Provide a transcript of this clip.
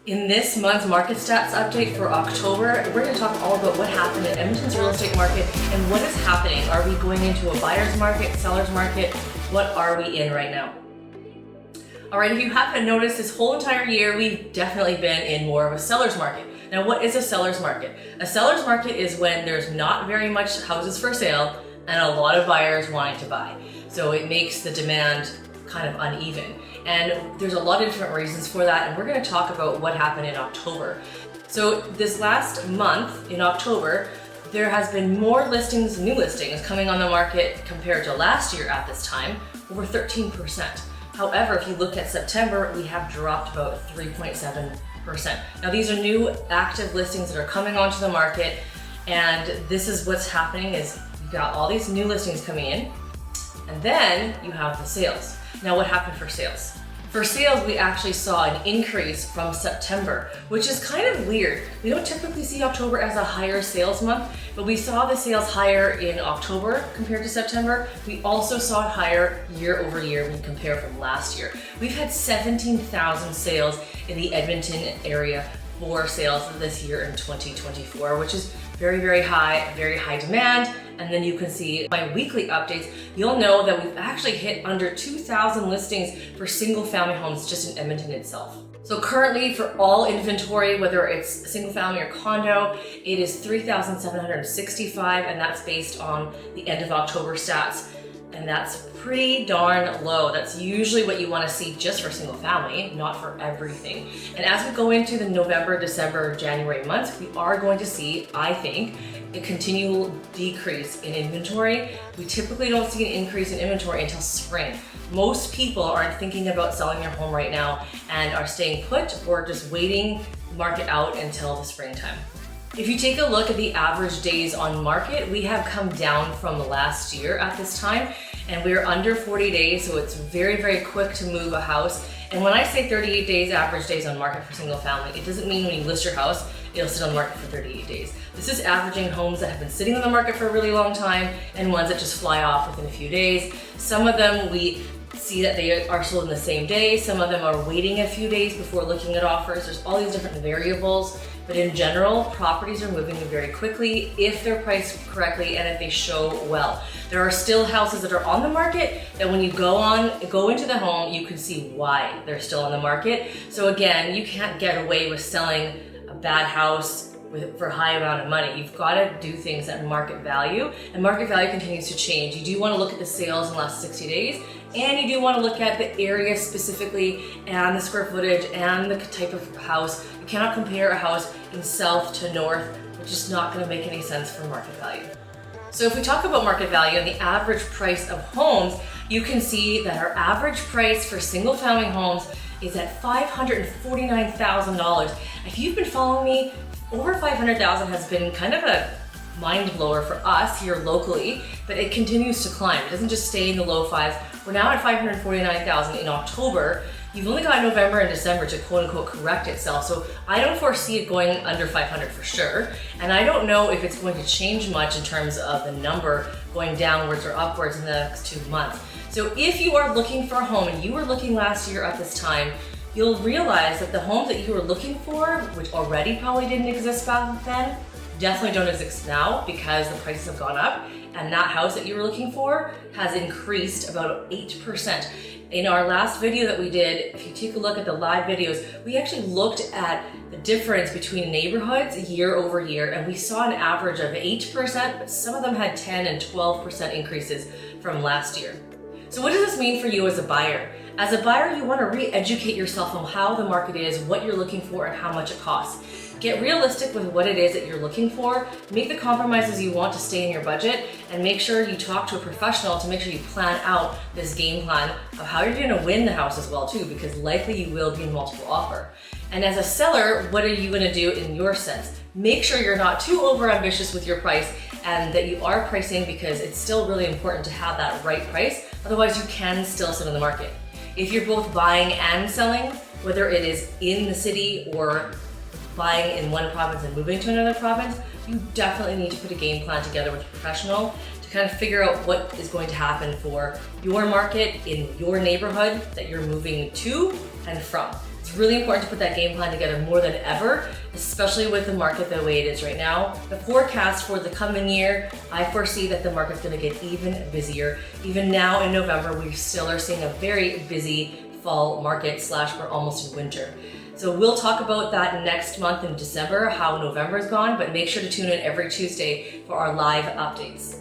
In this month's market stats update for October, we're going to talk all about what happened in Edmonton's real estate market and what is happening. Are we going into a buyer's market, seller's market? What are we in right now? All right, if you haven't noticed, this whole entire year, we've definitely been in more of a seller's market. Now, what is a seller's market? A seller's market is when there's not very much houses for sale and a lot of buyers wanting to buy. So it makes the demand kind of uneven. And there's a lot of different reasons for that, and we're going to talk about what happened in October. So this last month in October, there has been more listings, new listings coming on the market compared to last year at this time, over 13%. However, if you look at September, we have dropped about 3.7%. Now these are new active listings that are coming onto the market, and this is what's happening is you've got all these new listings coming in, and then you have the sales. Now what happened for sales? For sales, we actually saw an increase from September, which is kind of weird. We don't typically see October as a higher sales month, but we saw the sales higher in October compared to September. We also saw it higher year over year when you compare from last year. We've had 17,000 sales in the Edmonton area for sales this year in 2024, which is very, very high demand. And then you can see my weekly updates, you'll know that we've actually hit under 2,000 listings for single family homes just in Edmonton itself. So currently for all inventory, whether it's single family or condo, it is 3,765, and that's based on the end of October stats. And that's pretty darn low. That's usually what you want to see just for single family, not for everything. And as we go into the November, December, January months, we are going to see, I think, a continual decrease in inventory. We typically don't see an increase in inventory until spring. Most people aren't thinking about selling their home right now and are staying put or just waiting the market out until the springtime. If you take a look at the average days on market, we have come down from last year at this time, and we're under 40 days, so it's very, very quick to move a house. And when I say 38 days, average days on market for single family, it doesn't mean when you list your house, it'll sit on the market for 38 days. This is averaging homes that have been sitting on the market for a really long time and ones that just fly off within a few days. Some of them we see that they are sold in the same day. Some of them are waiting a few days before looking at offers. There's all these different variables. But in general, properties are moving very quickly if they're priced correctly and if they show well. There are still houses that are on the market that when you go into the home, you can see why they're still on the market. So again, you can't get away with selling a bad house for a high amount of money. You've got to do things at market value, and market value continues to change. You do want to look at the sales in the last 60 days, and you do want to look at the area specifically and the square footage and the type of house. You cannot compare a house in south to north, which is not going to make any sense for market value. So if we talk about market value and the average price of homes, you can see that our average price for single family homes is at $549,000. If you've been following me, over $500,000 has been kind of a mind blower for us here locally, but it continues to climb. It doesn't just stay in the low fives. We're now at $549,000 in October. You've only got November and December to quote unquote correct itself. So I don't foresee it going under 500 for sure. And I don't know if it's going to change much in terms of the number going downwards or upwards in the next 2 months. So if you are looking for a home and you were looking last year at this time, you'll realize that the homes that you were looking for, which already probably didn't exist back then, definitely don't exist now because the prices have gone up, and that house that you were looking for has increased about 8%. In our last video that we did, if you take a look at the live videos, we actually looked at the difference between neighborhoods year over year, and we saw an average of 8%, but some of them had 10 and 12% increases from last year. So what does this mean for you as a buyer? As a buyer, you want to re-educate yourself on how the market is, what you're looking for, and how much it costs. Get realistic with what it is that you're looking for, make the compromises you want to stay in your budget, and make sure you talk to a professional to make sure you plan out this game plan of how you're going to win the house as well too, because likely you will be in multiple offer. And as a seller, what are you going to do in your sense? Make sure you're not too over ambitious with your price and that you are pricing, because it's still really important to have that right price. Otherwise you can still sit on the market. If you're both buying and selling, whether it is in the city or buying in one province and moving to another province, you definitely need to put a game plan together with a professional to kind of figure out what is going to happen for your market in your neighborhood that you're moving to and from. It's It's really important to put that game plan together more than ever, especially with the market the way it is right now. The forecast for the coming year, I foresee that the market's going to get even busier. Even now in November, we still are seeing a very busy fall market / we're almost in winter. So we'll talk about that next month in December, how November's gone, but make sure to tune in every Tuesday for our live updates.